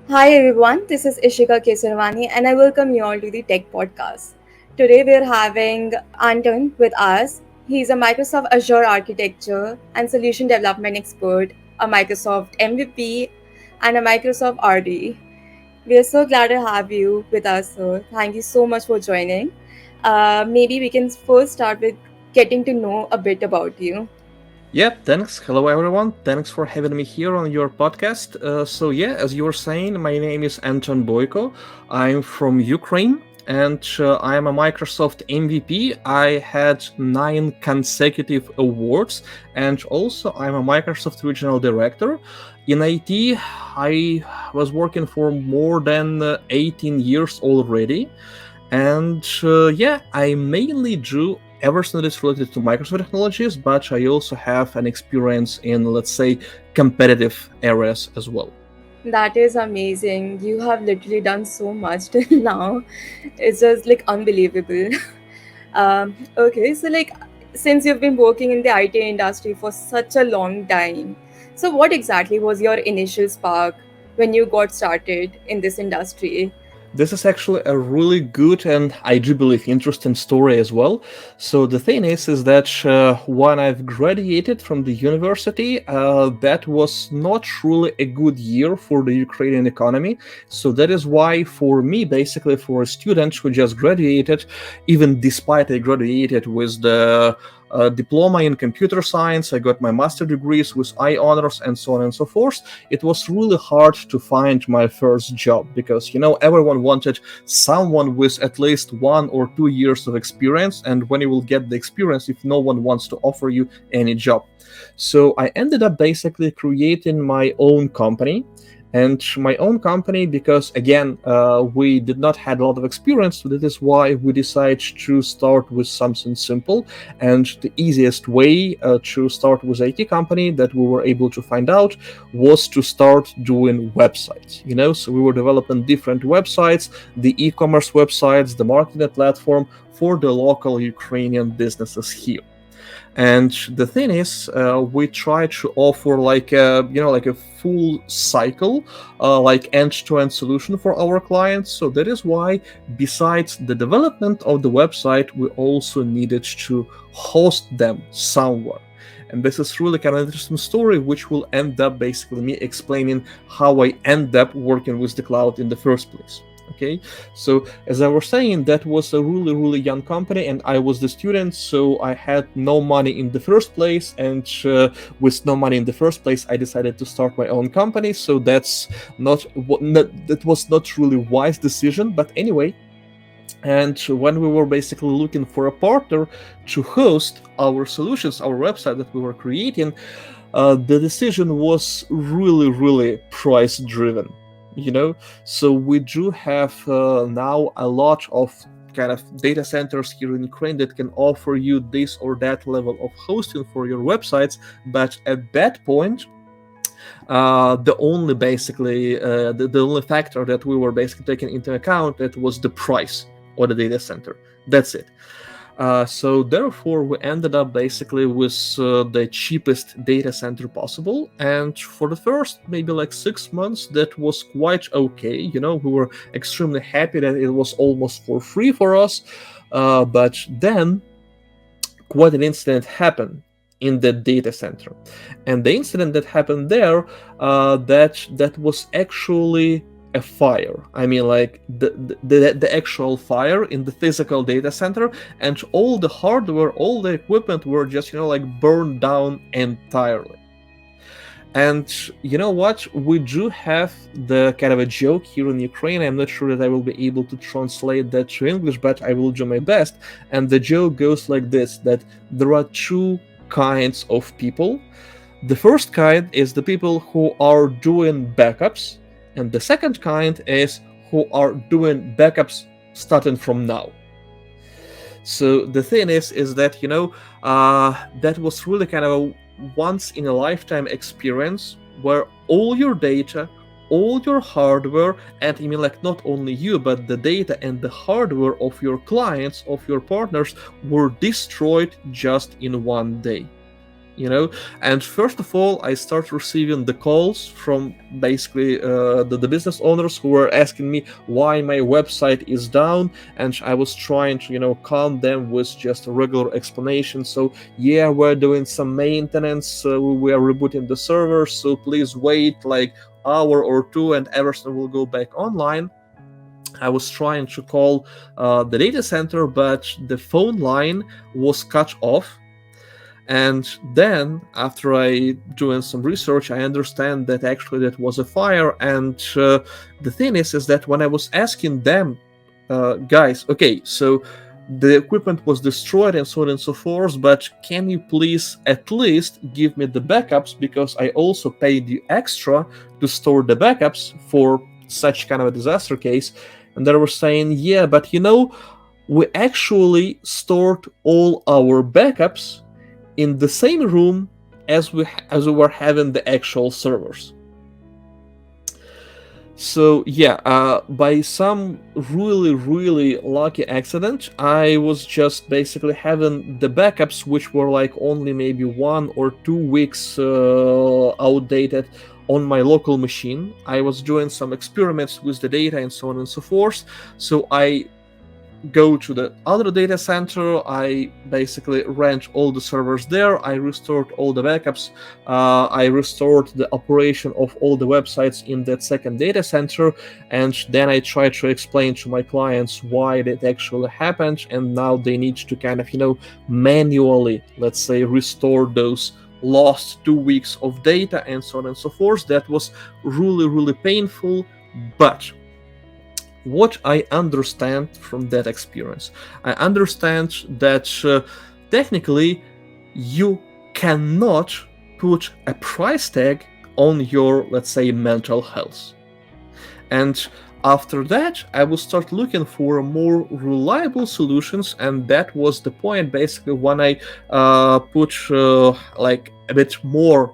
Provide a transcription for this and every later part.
Hi everyone, this is Ishika Kesarwani and I welcome you all to the Tech Podcast. Today we are having Anton with us. He's a Microsoft Azure architecture and solution development expert, a Microsoft MVP, and a Microsoft RD. We are so glad to have you with us, sir. Thank you so much for joining. Maybe we can first start with getting to know a bit about you. Yep, thanks. Hello, everyone. Thanks for having me here on your podcast. As you were saying, my name is Anton Boyko. I'm from Ukraine and I am a Microsoft MVP. I had 9 consecutive awards, and also I'm a Microsoft Regional Director. In IT, I was working for more than 18 years already. I mainly do everything that is related to Microsoft technologies, but I also have an experience in, let's say, competitive areas as well. That is amazing. You have literally done so much till now. It's just like unbelievable. Okay, so since you've been working in the IT industry for such a long time, so what exactly was your initial spark when you got started in this industry? This is actually a really good and I do believe interesting story as well. So the thing is that when I've graduated from the university, that was not really a good year for the Ukrainian economy. So that is why, for me, basically for a student who just graduated, even despite I graduated with the diploma in computer science, I got my master degrees with I honors and so on and so forth. It was really hard to find my first job because, everyone wanted someone with at least 1 or 2 years of experience. And when you will get the experience if no one wants to offer you any job? So I ended up basically creating my own company. And my own company, because again, we did not had a lot of experience, so that is why we decided to start with something simple. And the easiest way to start with IT company that we were able to find out was to start doing websites. So we were developing different websites, the e-commerce websites, the marketing platform for the local Ukrainian businesses here. And the thing is, we try to offer like a full cycle, like end-to-end solution for our clients. So that is why, besides the development of the website, we also needed to host them somewhere. And this is really kind of an interesting story, which will end up basically me explaining how I end up working with the cloud in the first place. Okay, so as I was saying, that was a really, really young company, and I was the student, so I had no money in the first place. And with no money in the first place, I decided to start my own company. So that was not really wise decision, but anyway. And when we were basically looking for a partner to host our solutions, our website that we were creating, the decision was really, really price driven. So we do have now a lot of kind of data centers here in Ukraine that can offer you this or that level of hosting for your websites, but at that point, the only basically the only factor that we were basically taking into account, that was the price of the data center. That's it. So therefore, we ended up basically with the cheapest data center possible. And for the first maybe like 6 months, that was quite okay. We were extremely happy that it was almost for free for us. But then quite an incident happened in the data center. And the incident that happened there, that was actually a fire. I mean, like the actual fire in the physical data center, and all the hardware, all the equipment were just like burned down entirely. And you know what? We do have the kind of a joke here in Ukraine. I'm not sure that I will be able to translate that to English, but I will do my best. And the joke goes like this: that there are two kinds of people. The first kind is the people who are doing backups, and the second kind is who are doing backups starting from now. So the thing is that that was really kind of a once in a lifetime experience where all your data, all your hardware, and I mean like not only you, but the data and the hardware of your clients, of your partners, were destroyed just in one day. you know. And first of all, I start receiving the calls from basically the business owners who were asking me why my website is down, and I was trying to, calm them with just a regular explanation. So yeah, we're doing some maintenance, we are rebooting the server, so please wait like hour or two and everything will go back online. I was trying to call the data center, but the phone line was cut off. And then, after I doing some research, I understand that actually that was a fire. And the thing is that when I was asking them, guys, okay, so the equipment was destroyed and so on and so forth, but can you please at least give me the backups, because I also paid you extra to store the backups for such kind of a disaster case. And they were saying, yeah, but we actually stored all our backups in the same room as we were having the actual servers. So yeah, by some really lucky accident, I was just basically having the backups, which were like only maybe 1 or 2 weeks outdated, on my local machine. I was doing some experiments with the data and so on and so forth. So I go to the other data center. I basically ran all the servers there. I restored all the backups. I restored the operation of all the websites in that second data center. And then I tried to explain to my clients why that actually happened. And now they need to kind of, manually, let's say, restore those lost 2 weeks of data and so on and so forth. That was really painful. But what I understand from that experience, I understand that technically you cannot put a price tag on your, let's say, mental health. And after that, I will start looking for more reliable solutions, and that was the point basically when I put like a bit more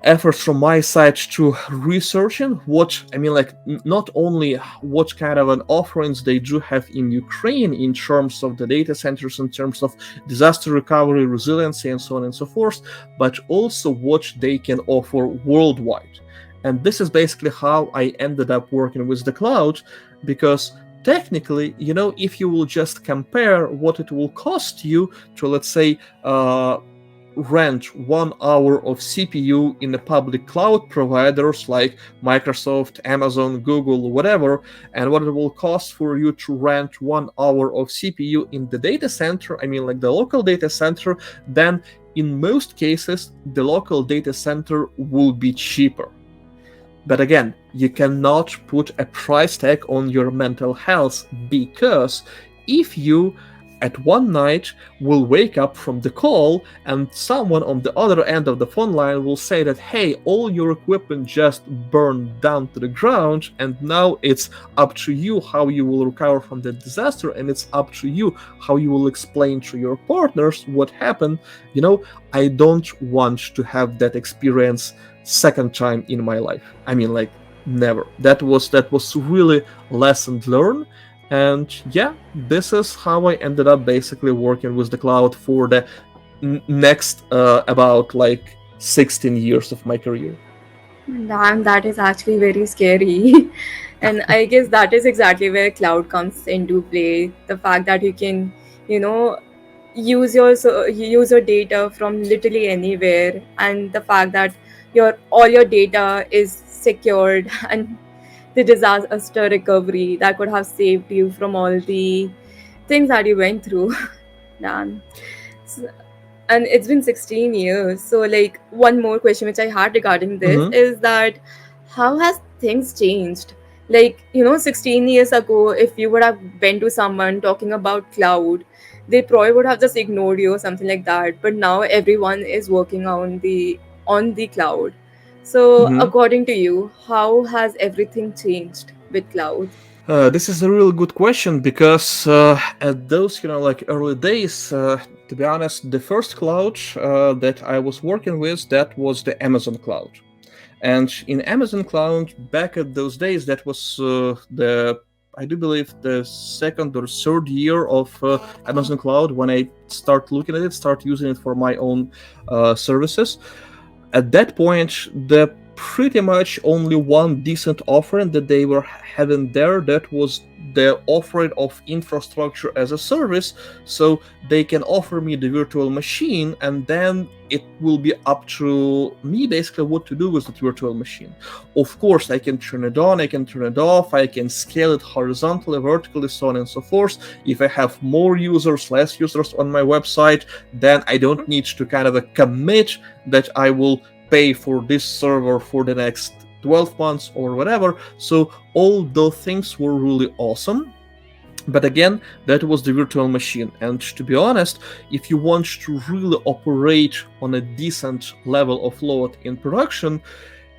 efforts from my side to researching what I mean, like not only what kind of an offerings they do have in Ukraine in terms of the data centers, in terms of disaster recovery, resiliency, and so on and so forth, but also what they can offer worldwide. And this is basically how I ended up working with the cloud, because technically, if you will just compare what it will cost you to, let's say, rent 1 hour of CPU in the public cloud providers like Microsoft, Amazon, Google, whatever, and what it will cost for you to rent 1 hour of CPU in the data center, I mean like the local data center, then in most cases the local data center will be cheaper. But again, you cannot put a price tag on your mental health, because if you at one night will wake up from the call and someone on the other end of the phone line will say that, hey, all your equipment just burned down to the ground, and now it's up to you how you will recover from the disaster, and it's up to you how you will explain to your partners what happened. I don't want to have that experience second time in my life. I mean, like, never. That was really lesson learned. And yeah, this is how I ended up basically working with the cloud for the next about like 16 years of my career. Damn, that is actually very scary. And I guess that is exactly where cloud comes into play. The fact that you can, you know, use your data from literally anywhere, and the fact that all your data is secured, and the disaster recovery that could have saved you from all the things that you went through. Damn. S- and it's been 16 years. So, like, one more question which I had regarding this Mm-hmm. is that how has things changed? Like, 16 years ago, if you would have went to someone talking about cloud, they probably would have just ignored you or something like that. But now everyone is working on the cloud. So, Mm-hmm. according to you, how has everything changed with cloud? This is a really good question, because at those, like early days, to be honest, the first cloud that I was working with, that was the Amazon cloud. And in Amazon cloud, back at those days, that was the I do believe the second or third year of Amazon Cloud when I start looking at it, start using it for my own services. At that point, the pretty much only one decent offering that they were having there, that was the offering of infrastructure as a service. So they can offer me the virtual machine, and then it will be up to me basically what to do with that virtual machine. Of course, I can turn it on, I can turn it off, I can scale it horizontally, vertically, so on and so forth. If I have more users, less users on my website, then I don't need to kind of commit that I will pay for this server for the next 12 months or whatever. So all those things were really awesome. But again, that was the virtual machine. And to be honest, if you want to really operate on a decent level of load in production,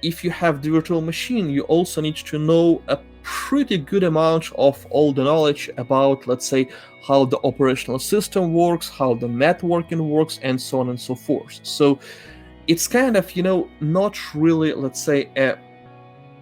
if you have the virtual machine, you also need to know a pretty good amount of all the knowledge about, let's say, how the operational system works, how the networking works, and so on and so forth. So it's kind of, not really, let's say, a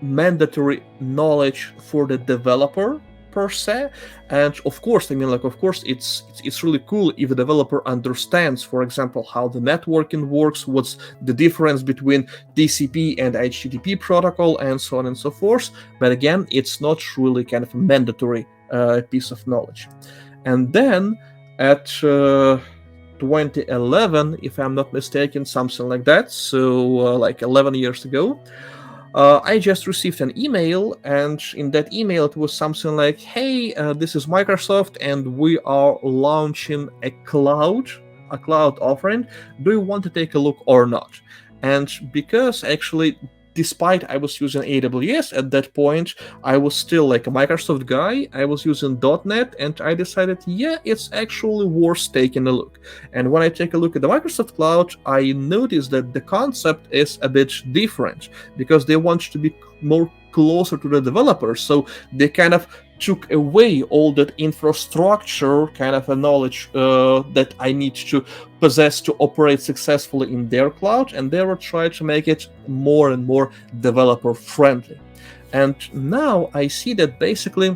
mandatory knowledge for the developer per se. And of course, of course it's really cool if a developer understands, for example, how the networking works, what's the difference between TCP and HTTP protocol, and so on and so forth. But again, it's not really kind of a mandatory piece of knowledge. And then at 2011, if I'm not mistaken, something like that, so like 11 years ago, I just received an email, and in that email it was something like, hey, this is Microsoft, and we are launching a cloud offering. Do you want to take a look or not? And because actually, despite I was using AWS at that point, I was still like a Microsoft guy. I was using .NET, and I decided, yeah, it's actually worth taking a look. And when I take a look at the Microsoft Cloud, I noticed that the concept is a bit different because they want to be more closer to the developers. So they kind of took away all that infrastructure kind of a knowledge that I need to possess to operate successfully in their cloud, and they were trying to make it more and more developer friendly. And now I see that basically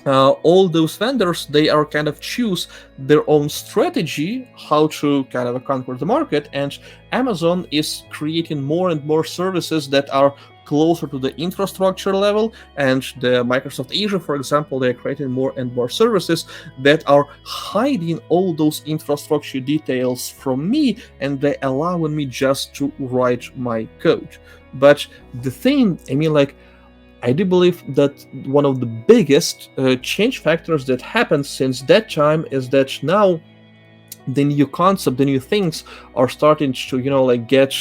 all those vendors, they are kind of choose their own strategy how to kind of conquer the market, and Amazon is creating more and more services that are closer to the infrastructure level, and the Microsoft Azure, for example, they're creating more and more services that are hiding all those infrastructure details from me, and they allowing me just to write my code. But the thing, I do believe that one of the biggest change factors that happened since that time is that now the new concept, the new things are starting to, get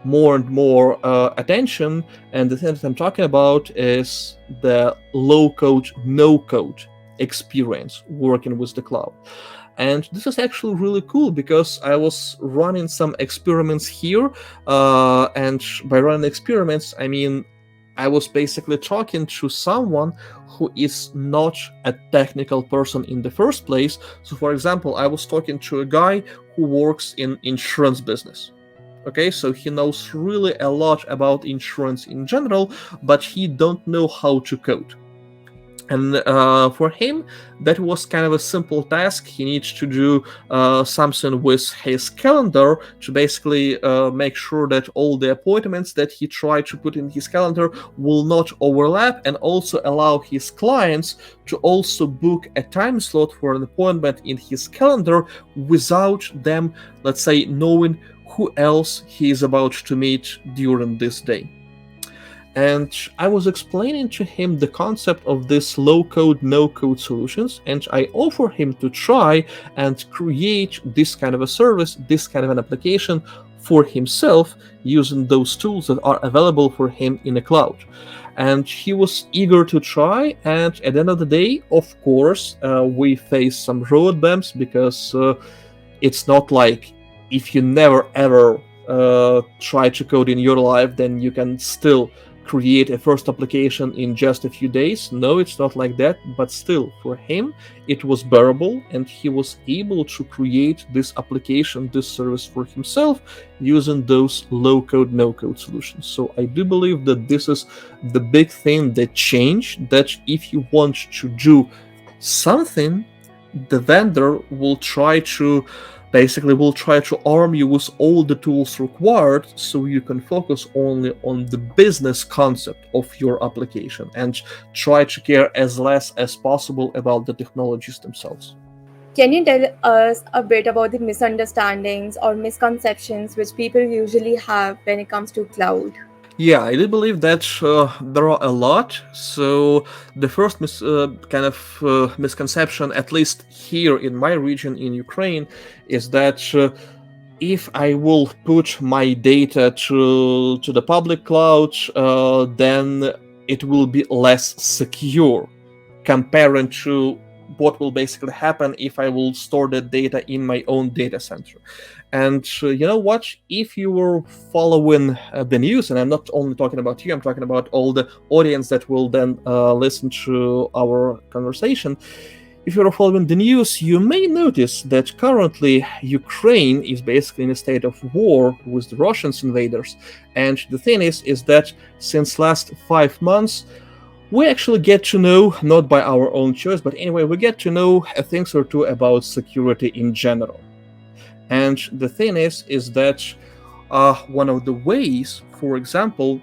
more and more attention. And the thing that I'm talking about is the low code, no code experience working with the cloud. And this is actually really cool because I was running some experiments here. And by running experiments, I mean, I was basically talking to someone who is not a technical person in the first place. So, for example, I was talking to a guy who works in insurance business. Okay, so he knows really a lot about insurance in general, but he don't know how to code. And for him, that was kind of a simple task. He needs to do something with his calendar to basically make sure that all the appointments that he tried to put in his calendar will not overlap, and also allow his clients to also book a time slot for an appointment in his calendar without them, let's say, knowing who else he is about to meet during this day. And I was explaining to him the concept of this low-code, no-code solutions, and I offer him to try and create this kind of a service, this kind of an application for himself using those tools that are available for him in the cloud. And he was eager to try, and at the end of the day, of course, we faced some road bumps because it's not like if you never ever try to code in your life, then you can still create a first application in just a few days. No, it's not like that, but still, for him, it was bearable, and he was able to create this application, this service for himself using those low code, no code solutions. So I do believe that this is the big thing that changed, that if you want to do something, the vendor will try to arm you with all the tools required so you can focus only on the business concept of your application and try to care as less as possible about the technologies themselves. Can you tell us a bit about the misunderstandings or misconceptions which people usually have when it comes to cloud? Yeah, I do believe that there are a lot. So the first misconception, at least here in my region in Ukraine, is that if I will put my data to the public cloud, then it will be less secure comparing to what will basically happen if I will store the data in my own data center. And you know what? If you were following the news, and I'm not only talking about you, I'm talking about all the audience that will then listen to our conversation. If you're following the news, you may notice that currently Ukraine is basically in a state of war with the Russian invaders. And the thing is that since last 5 months, we actually get to know, not by our own choice, but anyway, we get to know a thing or two about security in general. And the thing is that one of the ways, for example,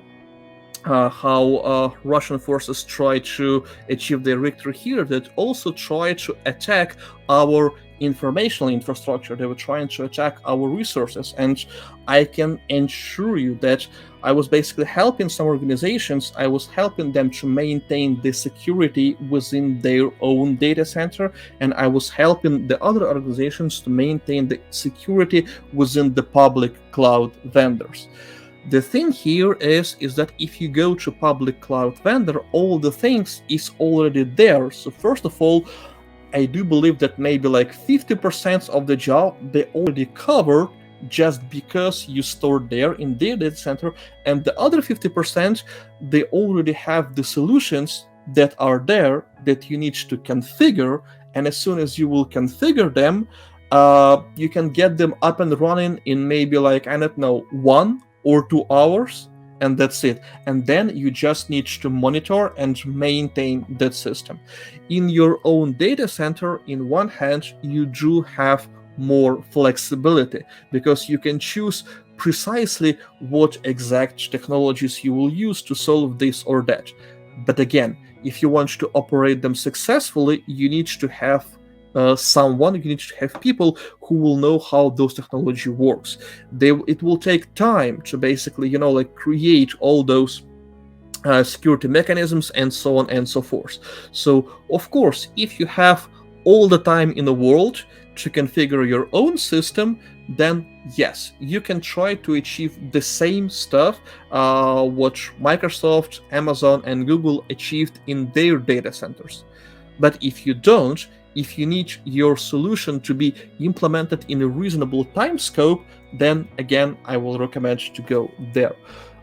how Russian forces try to achieve their victory here, that also try to attack our informational infrastructure. They were trying to attack our resources. And I can assure you that I was basically helping some organizations, I was helping them to maintain the security within their own data center, and I was helping the other organizations to maintain the security within the public cloud vendors. The thing here is that if you go to public cloud vendor, all the things is already there. So first of all, I do believe that maybe like 50% of the job they already cover just because you stored there in their data center, and the other 50% they already have the solutions that are there that you need to configure, and as soon as you will configure them, you can get them up and running in maybe like, I don't know, 1 or 2 hours, and that's it. And then you just need to monitor and maintain that system. In your own data center, in one hand, you do have more flexibility because you can choose precisely what exact technologies you will use to solve this or that. But again, if you want to operate them successfully, you need to have you need to have people who will know how those technology works. It will take time to basically, create all those security mechanisms and so on and so forth. So, of course, if you have all the time in the world to configure your own system, then yes, you can try to achieve the same stuff what Microsoft, Amazon, and Google achieved in their data centers. But if you don't, if you need your solution to be implemented in a reasonable time scope, then again, I will recommend to go there.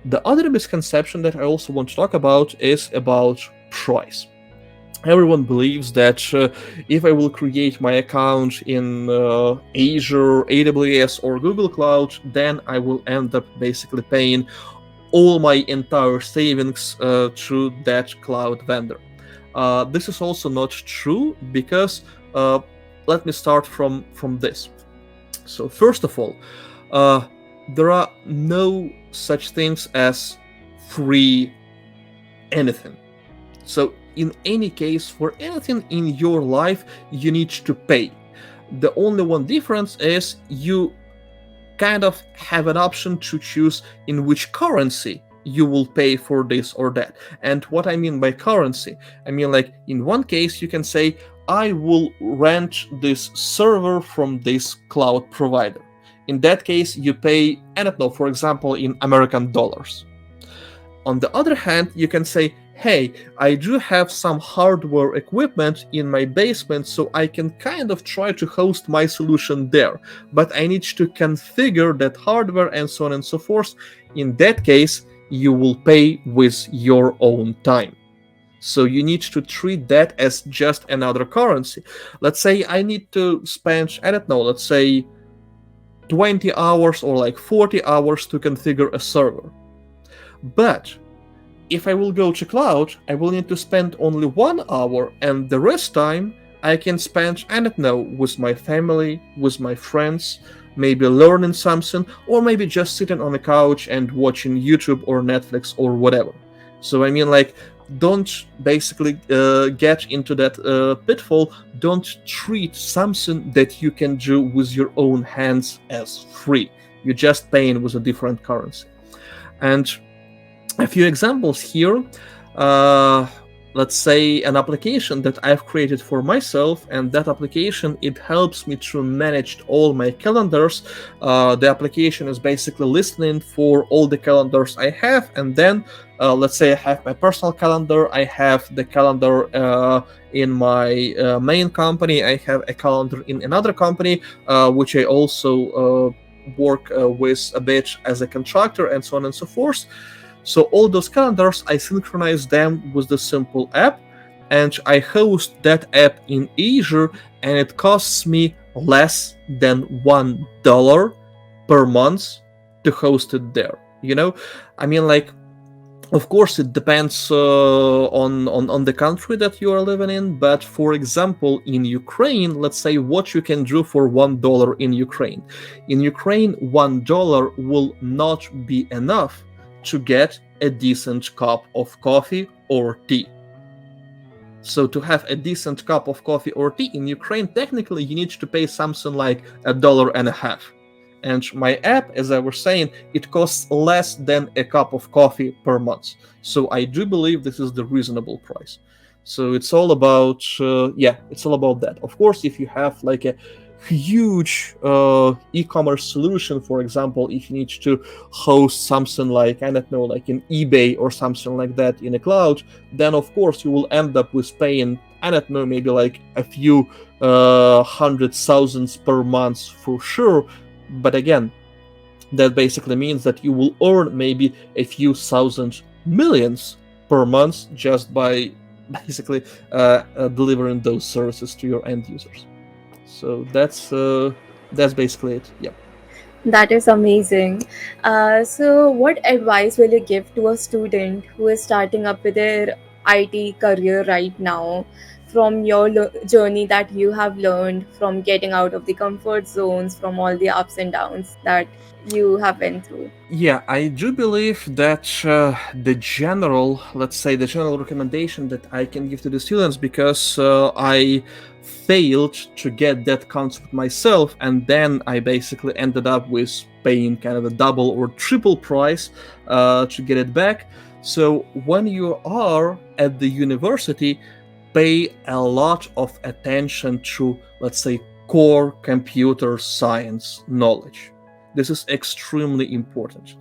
The other misconception that I also want to talk about is about price. Everyone believes that if I will create my account in Azure, AWS, or Google Cloud, then I will end up basically paying all my entire savings to that cloud vendor. This is also not true because let me start from this. So first of all, there are no such things as free anything. So in any case, for anything in your life, you need to pay. The only one difference is you kind of have an option to choose in which currency you will pay for this or that. And what I mean by currency, I mean like in one case you can say, I will rent this server from this cloud provider. In that case, you pay, I don't know, for example, in American dollars. On the other hand, you can say, hey, I do have some hardware equipment in my basement, so I can kind of try to host my solution there, but I need to configure that hardware and so on and so forth. In that case, you will pay with your own time. So you need to treat that as just another currency. Let's say I need to spend, I don't know, let's say 20 hours or like 40 hours to configure a server. But if I will go to cloud, I will need to spend only 1 hour, and the rest time I can spend, I don't know, with my family, with my friends, maybe learning something, or maybe just sitting on the couch and watching YouTube or Netflix or whatever. So I mean, like, don't basically get into that pitfall. Don't treat something that you can do with your own hands as free. You're just paying with a different currency. And a few examples here. Uh, let's say an application that I've created for myself, and that application, it helps me to manage all my calendars. The application is basically listening for all the calendars I have, and then let's say I have my personal calendar, I have the calendar in my main company, I have a calendar in another company, which I also work with a bit as a contractor, and so on and so forth. So all those calendars, I synchronize them with the simple app, and I host that app in Azure, and it costs me less than $1 per month to host it there. You know, I mean, like, of course, it depends on the country that you are living in. But for example, in Ukraine, let's say what you can do for $1 in Ukraine. In Ukraine, $1 will not be enough to get a decent cup of coffee or tea. So to have a decent cup of coffee or tea in Ukraine, technically you need to pay something like $1.50. And my app, as I was saying, it costs less than a cup of coffee per month. So I do believe this is the reasonable price. So it's all about, it's all about that. Of course, if you have like a huge e-commerce solution, for example, if you need to host something like, I don't know, like an eBay or something like that in a cloud, then of course you will end up with paying, I don't know, maybe like a few hundred thousands per month for sure. But again, that basically means that you will earn maybe a few thousand millions per month just by basically delivering those services to your end users. So that's basically it. Yeah. That is amazing. So, what advice will you give to a student who is starting up with their IT career right now, from your journey that you have learned from getting out of the comfort zones, from all the ups and downs that you have been through? Yeah, I do believe that let's say, the general recommendation that I can give to the students, because I failed to get that concept myself, and then I basically ended up with paying kind of a double or triple price to get it back. So when you are at the university, pay a lot of attention to, let's say, core computer science knowledge. This is extremely important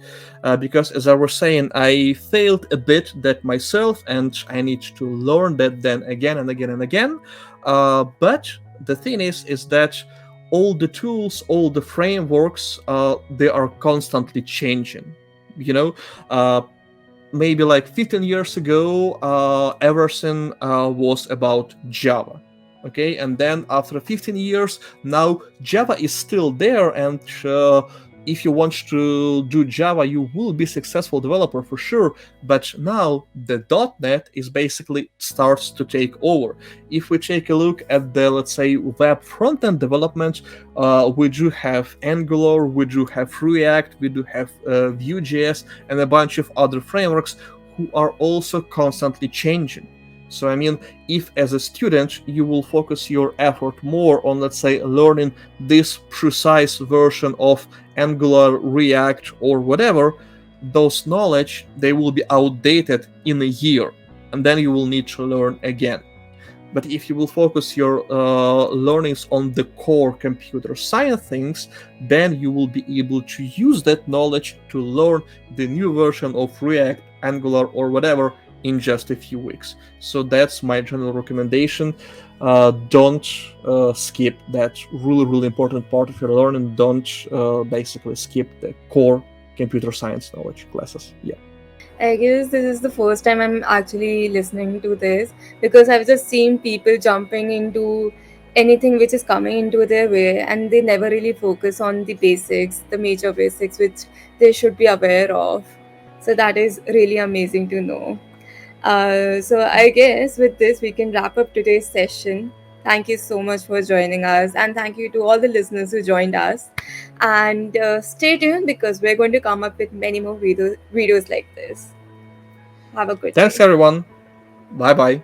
because, as I was saying, I failed a bit that myself, and I need to learn that then again and again and again. But the thing is that all the tools, all the frameworks, they are constantly changing. You know, maybe like 15 years ago, everything was about Java. Okay, and then after 15 years, now Java is still there, and if you want to do Java, you will be successful developer for sure. But now the .NET is basically starts to take over. If we take a look at the, let's say, web front-end development, we do have Angular, we do have React, we do have Vue.js, and a bunch of other frameworks who are also constantly changing. So I mean, if as a student you will focus your effort more on, let's say, learning this precise version of Angular, React, or whatever, those knowledge, they will be outdated in a year, and then you will need to learn again. But if you will focus your learnings on the core computer science things, then you will be able to use that knowledge to learn the new version of React, Angular, or whatever in just a few weeks. So that's my general recommendation. Don't skip that really important part of your learning. Don't basically skip the core computer science knowledge classes. Yeah. I guess this is the first time I'm actually listening to this because I've just seen people jumping into anything which is coming into their way and they never really focus on the basics, the major basics which they should be aware of. So that is really amazing to know. So I guess with this we can wrap up today's session. Thank you so much for joining us, and thank you to all the listeners who joined us. And stay tuned because we're going to come up with many more videos like this. Have a good Thanks, day. everyone. Bye bye.